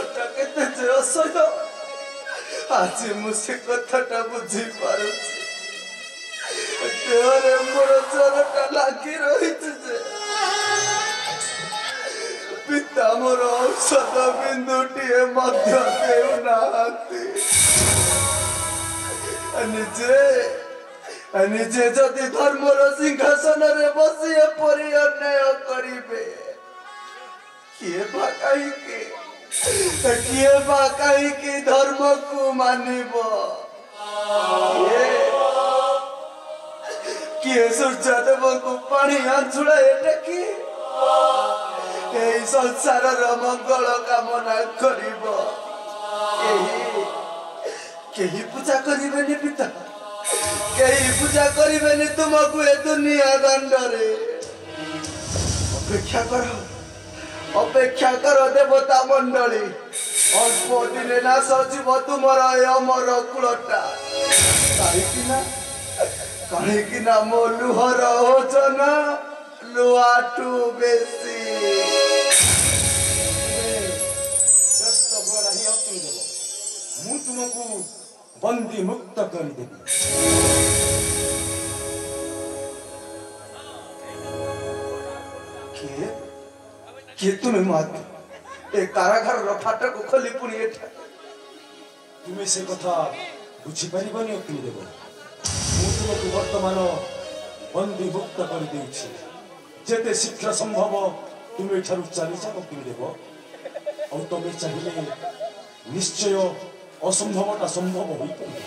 ସଂସାରଟା କେତେ ଯେ ଅସହ୍ୟ ଆଜି ମୁଁ ସେ କଥାଟା ବୁଝିପାରୁଛି। ଦେହରେ ମୋର ଜ୍ୱରଟା ଲାଗି ରହିଛି ଯେ ପିତା ମୋର ଔଷଧ ବିନ୍ଦୁଟିଏ ମଧ୍ୟ ଦେଉନାହାନ୍ତି। ନିଜେ ଯଦି ଧର୍ମର ସିଂହାସନରେ ବସି ଏପରି ଅନ୍ୟାୟ କରିବେ କିଏ ବା କାହିଁକି ଧର୍ମକୁ ମାନିବ? କିଏ ସୂର୍ଯ୍ୟଦେବଙ୍କୁ ପାଣି ଆଞ୍ଚୁଳାଏ ଟେକି ଏହି ସଂସାରର ମଙ୍ଗଳ କାମନା କରିବ? କେହି ପୂଜା କରିବେନି ପିତା, କେହି ପୂଜା କରିବେନି ତୁମକୁ ଏ ଦୁନିଆ ଦାଣ୍ଡରେ। ଅପେକ୍ଷା କର ଦେବତା ମଣ୍ଡଳୀ, ଅଳ୍ପ ଦିନେ ନାଶ ଯିବ ତୁମର ଏ ଅମର କୂଳଟା। କାହିଁକି ନା ମୋ ଲୁହର ଓଜନ ଲୁହାଠୁ ବେଶୀ। ମୁଁ ତୁମକୁ ବନ୍ଦୀ ମୁକ୍ତ କରିଦେବି। କିଏ ତୁମେ ମହାତ୍ମା? ଏ କାରାଗାରର ଫାଟକୁ ଖୋଲି ପୁଣି ଏଠା ତୁମେ ସେ କଥା ବୁଝିପାରିବନି ଅଗ୍ନିଦେବ। ମୁଁ ତୁମକୁ ବର୍ତ୍ତମାନ ବନ୍ଦୀ ମୁକ୍ତ କରିଦେଉଛି। ଯେତେ ଶୀଘ୍ର ସମ୍ଭବ ତୁମେ ଏଠାରୁ ଚାଲିଯାଅ ଅଗ୍ନିଦେବ। ଆଉ ତମେ ଚାହିଁଲେ ନିଶ୍ଚୟ ଅସମ୍ଭବଟା ସମ୍ଭବ ହୋଇପାରିବ।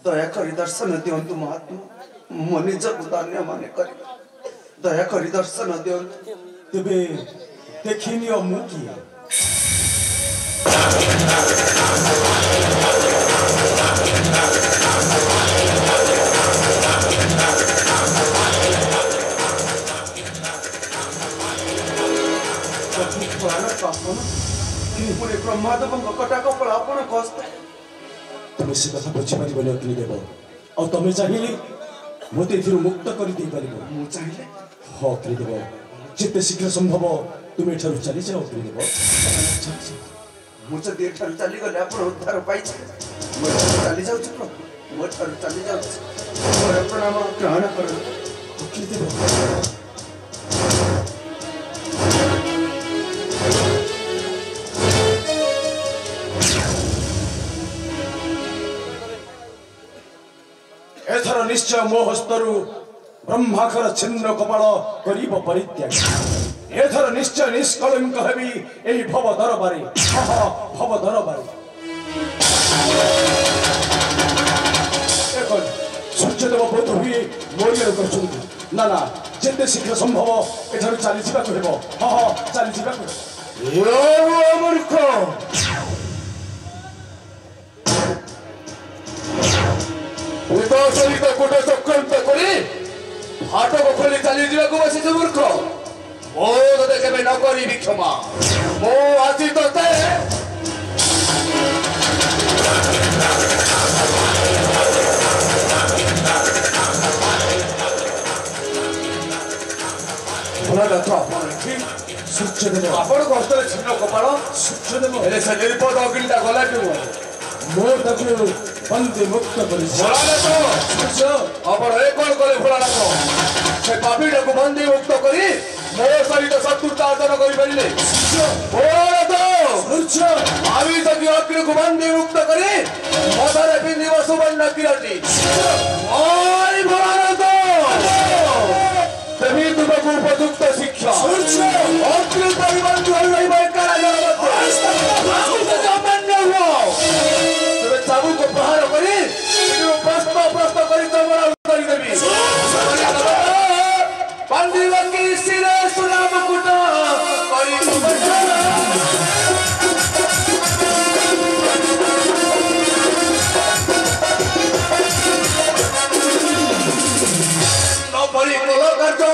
ଦୟାକରି ଦର୍ଶନ ଦିଅନ୍ତୁ ମହାତ୍ମା। ମୋ ନିଜକୁ ଧନ୍ୟ ମନେ କରି ଦୟାକରି ଦର୍ଶନ ଦିଅନ୍ତୁ। ତେବେ ଦେଖିନିଅ ମୁଁ କିଏ। ବ୍ରହ୍ମାଦେବଙ୍କ କଟା କପଳ ଆପଣ କଷ୍ଟ। ତମେ ସେ କଥା ବୁଝିପାରିବନି ଅଗ୍ନିଦେବ। ଆଉ ତମେ ଚାହିଁଲେ ମୋତେ ଏଥିରୁ ମୁକ୍ତ କରିଦେଇପାରିବ। ମୁଁ ଚାହିଁଲେ? ହଁ ଅଗ୍ନିଦେବ, ଯେତେ ଶୀଘ୍ର ସମ୍ଭବ ତୁମେ ଏଠାରୁ ଚାଲିଯାଅ ଅଗ୍ନିଦେବ। ମୁଁ ଯଦି ଏଠାରୁ ଚାଲିଗଲେ ଆପଣ ଉଦ୍ଧାର ପାଇଛି। ମୁଁ ଚାଲି ଯାଉଛି ପ୍ରଭୁ, ମୁଁ ଏଠାରୁ ଚାଲି ଯାଉଛି। ମୋର ପ୍ରଣାମ ଗ୍ରହଣ କରନ୍ତୁ ଅଗ୍ନିଦେବ। ଏଥର ନିଶ୍ଚୟ ମୋ ହସ୍ତରୁ ବ୍ରହ୍ମାଙ୍କର ଛିନ୍ନ କପାଳ କରିବ ପରିତ୍ୟାଗ। ଏଥର ନିଶ୍ଚୟ ନିଷ୍କଳଙ୍କ ହେବି ଏହି ଭବ ଦରବାରେ। ଭବ ଦରବାରେ ସୂର୍ଯ୍ୟଦେବ ବୋଧ ହୁଏ ମରିଆରେ କରୁଛନ୍ତି। ନା ଯେତେ ଶୀଘ୍ର ସମ୍ଭବ ଏଠାରୁ ଚାଲିଯିବାକୁ ହେବ। ଚାଲିଯିବାକୁ ମୂର୍ଖ। ସହିତ ଗୋଟେ ଚକ୍ରାନ୍ତ କରି ଫାଟକ ଖୋଲି ଚାଲିଯିବାକୁ ବସିଛୁ ମୂର୍ଖ। ମୁଁ ତତେ କେବେ ନ କରିବି କ୍ଷମା। ମୁଁ ଆଜି ତତେ ସୂର୍ଯ୍ୟଦେବ ଆପଣଙ୍କ ହସ୍ତରେ ଛିନ୍ନ କପାଳ। ସୂର୍ଯ୍ୟଦେବ ହେଲେ ସେ ନିର୍ପଦ ଅଗ୍ନିଟା ଗଲା କେଉଁ? ମୁଁ ତାକୁ ବନ୍ଦୀ ମୁକ୍ତ କରିଛି। ଆପଣ ଏ କଣ କଲେ ଭୋଳାନାଥ? ସେ ପାପୀଟାକୁ ବନ୍ଦୀ ମୁକ୍ତ କରି ମୋ ସହିତ ଶତ୍ରୁତା ଅର୍ଜନ କରିପାରିଲେ। ଭାବିଛନ୍ତି ଅଗ୍ନିକୁ ବନ୍ଦୀ ମୁକ୍ତ କରି ମଧରେ ପିନ୍ଧିବ ସୁବର୍ଣ୍ଣ କିରଟି। ତେବେ ତୁମକୁ ଉପଯୁକ୍ତ ଶିକ୍ଷା ଅଗ୍ନି ପରିବର୍ତ୍ତନ ରହିବ ତେବେ ଚାବୁକୁ ପ୍ରହାର କରି ପ୍ରସ୍ତ କରି କରିଦେବି। ବାନ୍ଧିବାକି ଶିରେ ସୁନାମ କୁଟ ନପରି କଲ କାର୍ଯ୍ୟ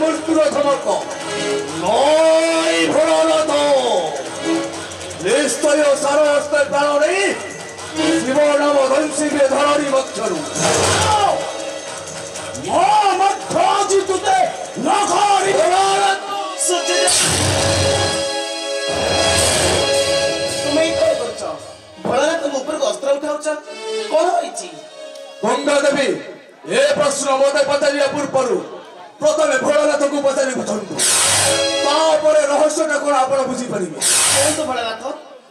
মৃত্যুর ধমক নয় ভোলানাথ নিশ্চয় সারহস্তের প্রাণ নেই শিব নাম ধনশিবে ধরণী বক্ষরু गंगा देवी ए प्रश्न मत पचारिया पूर्व प्रथम भोलानाथ को पचारि बुझंतु तापर रहस्यटा कोन आपण बुझी परिबे कोन भोलानाथ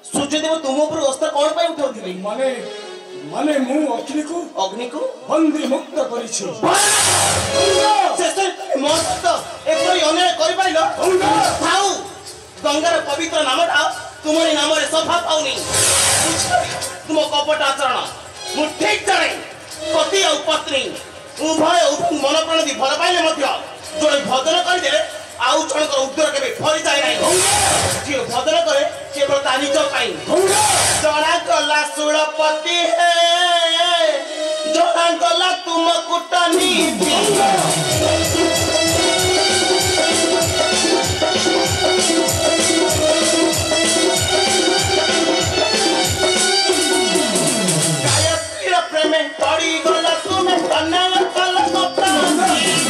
सूर्यदेव तुम ऊपर अस्त्र कोन पाई उठाउथिले माने माने मु अग्नि को बंदी मुक्त करिछि से मस्त एपरि अन्याय करि पाइलो थाउ गंगार पवित्र नामटा तुमरी नाम रे सफा पाउनी तुम कपट आचरण मु ठीक जाने पति और पत्नी उभय मन प्राण दी भल पाइले मध्य जोड़े भजन कर देले आउ जन को उद्धार केबे फरी जाय नाही जे भजन करे केवल ता निज पाई जना कला सुळपति हे जना कला तुम कुटनी प्रेमे पड़ी गला तुम्हें कन्या कला कप्तानी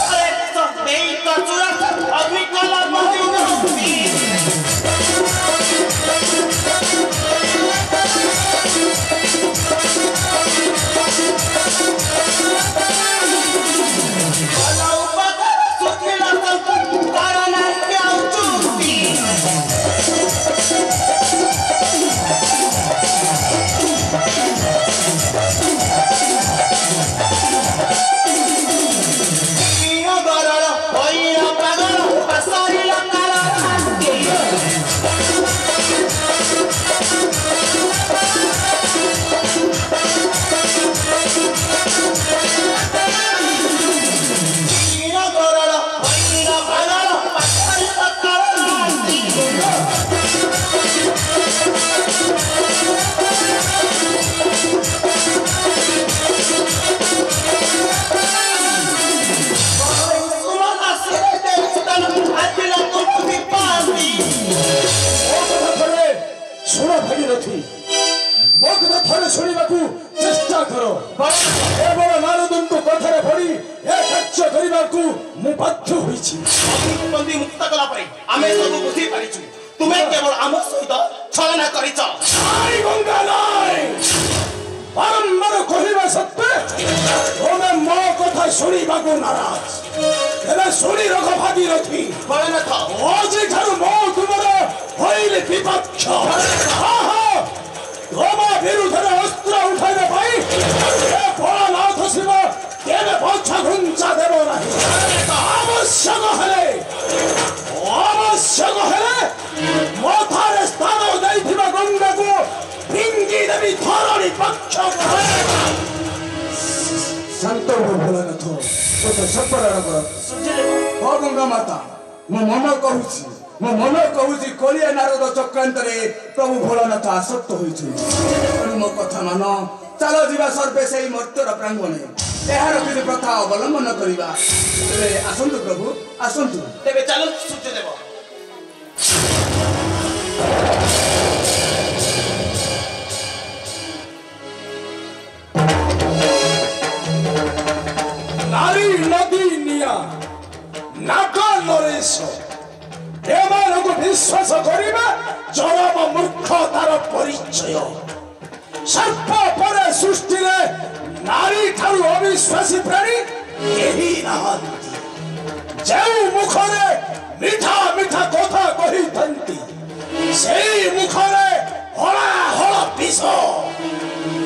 अरे तो नहीं कचुरा अग्नि कला मही चेष्टा करो केवल नारदन को कथरे पड़ी ए कार्य करिबाकू मु बाध्य होइछि बंदी मुक्त कला परे आमे सब बुझी पारिछु तुमे केवल आम सहित छलना करिछ आई गंगा नाय बारंबार कहिबा सत्ते तोमे मो कथा सुनिबाकू नाराज एले सुनि रख भागीरथी बळनाथ ओजी थारु मो तुमर होइले विपक्ष रोमा विरुद्धरे अस्त्र उठाइने पाई ए भोलानाथ शिव केबे पछ घुंचा देबो नाही आवश्यक हेले मथारे स्थान दैथिबा गंगा को भिंगी देवी धरणी पक्ष शांत हो भोलानाथ तो सपरार कर हो गंगा माता मो मन कहूची मो मन कहूची कलिया नारद चक्रांत रे प्रभु भोलानाथ आसक्त होइछु मो कथा मान चलो जीवा सर्वे सेही मर्त्यर प्रांगणे एहार किछि प्रथा अवलंबन करिबा तेबे आसंतु प्रभु आसंतु तेबे चलो सूर्यदेव नारी नदी निया नाका नरेश एमानकु विश्वास करिबा चरम मूर्खतार परिचय सर्प परे सृष्टि रे नारी ठारू अविश्वासी प्राणी केही नाहंती जेउ मुखरे मिठा मिठा कथा कहि थंती सेई मुखरे हला हला विष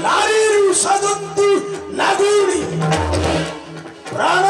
नारी रु सजंती नागुणी प्राण